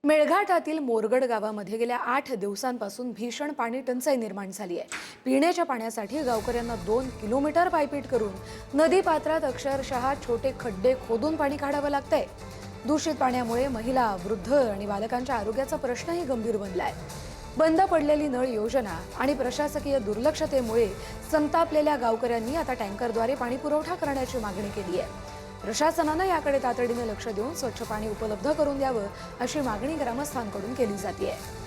मेळघाटातील मोरगड गावामध्ये गेल्या 8 दिवसांपासून भीषण पाणी टंचाई निर्माण झाली आहे। पिण्याच्या पाण्यासाठी गावकऱ्यांना 2 किलोमीटर पायपीट करून नदी पात्रात अक्षरशः छोटे खड्डे खोदून पाणी काढावं लागतंय। दूषित पाण्यामुळे महिला, वृद्ध आणि बालकांच्या आरोग्याचा प्रश्नही गंभीर बनलाय। बंद पडलेली नळ योजना आणि प्रशासकीय दुर्लक्षतेमुळे संतापलेल्या गावकऱ्यांनी आता टँकरद्वारे पाणी पुरवठा करण्याची मागणी केली आहे। प्रशासनाने याकडे तातडीने लक्ष देऊन स्वच्छ पाणी उपलब्ध करून द्यावं अशी मागणी ग्रामस्थांकडून केली जाते आहे।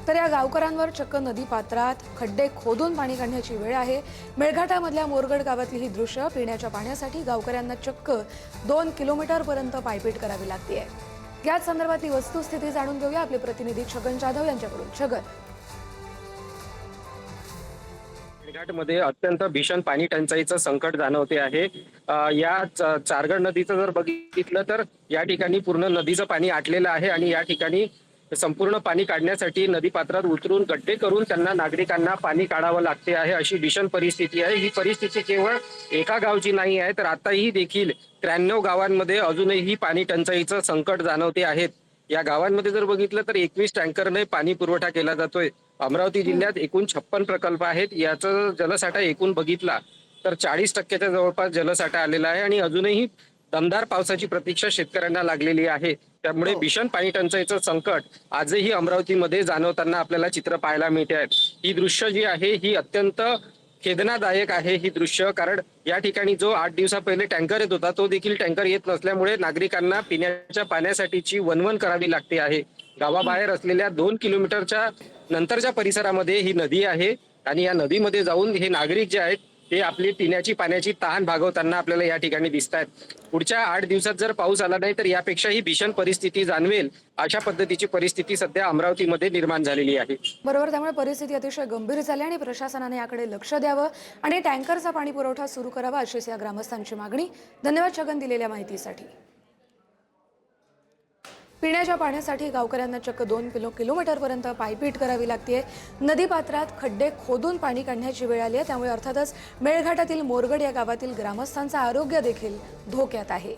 तर या गावकऱ्यांवर चक्क नदी पात्रात खड्डे खोदून पाणी काढण्याची वेळ आहे। मेळघाटामधल्या मोरगड गावातली ही दृश्य पिण्याच्या पाण्यासाठी गावकऱ्यांना चक्क 2 किलोमीटर पर्यंत पायपीट करावी लागते। याच संदर्भातली वस्तुस्थिती जाणून घेऊया आपले प्रतिनिधी छगन जाधव यांच्याकडून। छगन, मेळघाटमध्ये अत्यंत भीषण पाणी टंचाईचं संकट जाणवते आहे। या चारगड नदीचं जर बघितलं तर या ठिकाणी पूर्ण नदीचं पाणी आटलेलं आहे आणि या ठिकाणी संपूर्ण पाणी काढण्यासाठी नदी पात्रात उतरून गड्डे करून त्यांना नागरिकांना पाणी काढावं लागते आहे, अशी भीषण परिस्थिती आहे। ही परिस्थिती केवळ एका गावची नाही आहे, तर आताही देखील 93 गावांमध्ये अजूनही पाणी टंचाईचं संकट जाणवते आहेत। या गावांमध्ये जर बघितलं तर 21 टँकरने पाणी पुरवठा केला जातोय। अमरावती जिल्ह्यात एकूण 56 प्रकल्प आहेत। याचा जलसाठा एकूण बघितला तर 40% जवळपास जलसाठा आलेला आहे आणि अजूनही दमदार पावसाची प्रतीक्षा शेतकऱ्यांना लागलेली आहे। त्यामुळे भीषण पाणी टंचाईचं संकट आजही अमरावतीमध्ये जाणवताना आपल्याला चित्र पाहायला मिळते आहे। ही दृश्य जी आहे ही अत्यंत खेदनादायक आहे ही दृश्य, कारण या ठिकाणी जो 8 दिवसा पहिले टँकर येत होता तो देखील टँकर येत नसल्यामुळे नागरिकांना पिण्याच्या पाण्यासाठीची वणवण करावी लागते आहे। गावाबाहेर असलेल्या 2 किलोमीटरच्या नंतरच्या परिसरामध्ये ही नदी आहे आणि या नदीमध्ये जाऊन हे नागरिक जे आहेत ते आपली पिण्याची पाण्याची तहान भागवताना आपल्याला या ठिकाणी दिसत आहेत। पुढच्या 8 दिवसात जर पाऊस आला नाही तर यापेक्षाही भीषण परिस्थिती जाणवेल, अशा पद्धतीची परिस्थिती सध्या अमरावतीमध्ये निर्माण झालेली आहे। बरोबर, त्यामुळे परिस्थिती अतिशय गंभीर झाली आणि प्रशासनाने याकडे लक्ष द्यावं आणि टँकरचा पाणी पुरवठा सुरू करावा अशीच या ग्रामस्थांची मागणी। धन्यवाद छगन दिलेल्या माहितीसाठी। पिण्याच्या पाण्यासाठी गावकऱ्यांना चक्क 2 किलोमीटर पर्यंत पायपीट करावी लागते। नदी पात्रात खड्डे खोदून पाणी काढण्याची वेळ आली आहे, त्यामुळे अर्थातच मेळघाटातील मोरगड या गावातील ग्रामस्थांचं आरोग्य देखील धोक्यात आहे।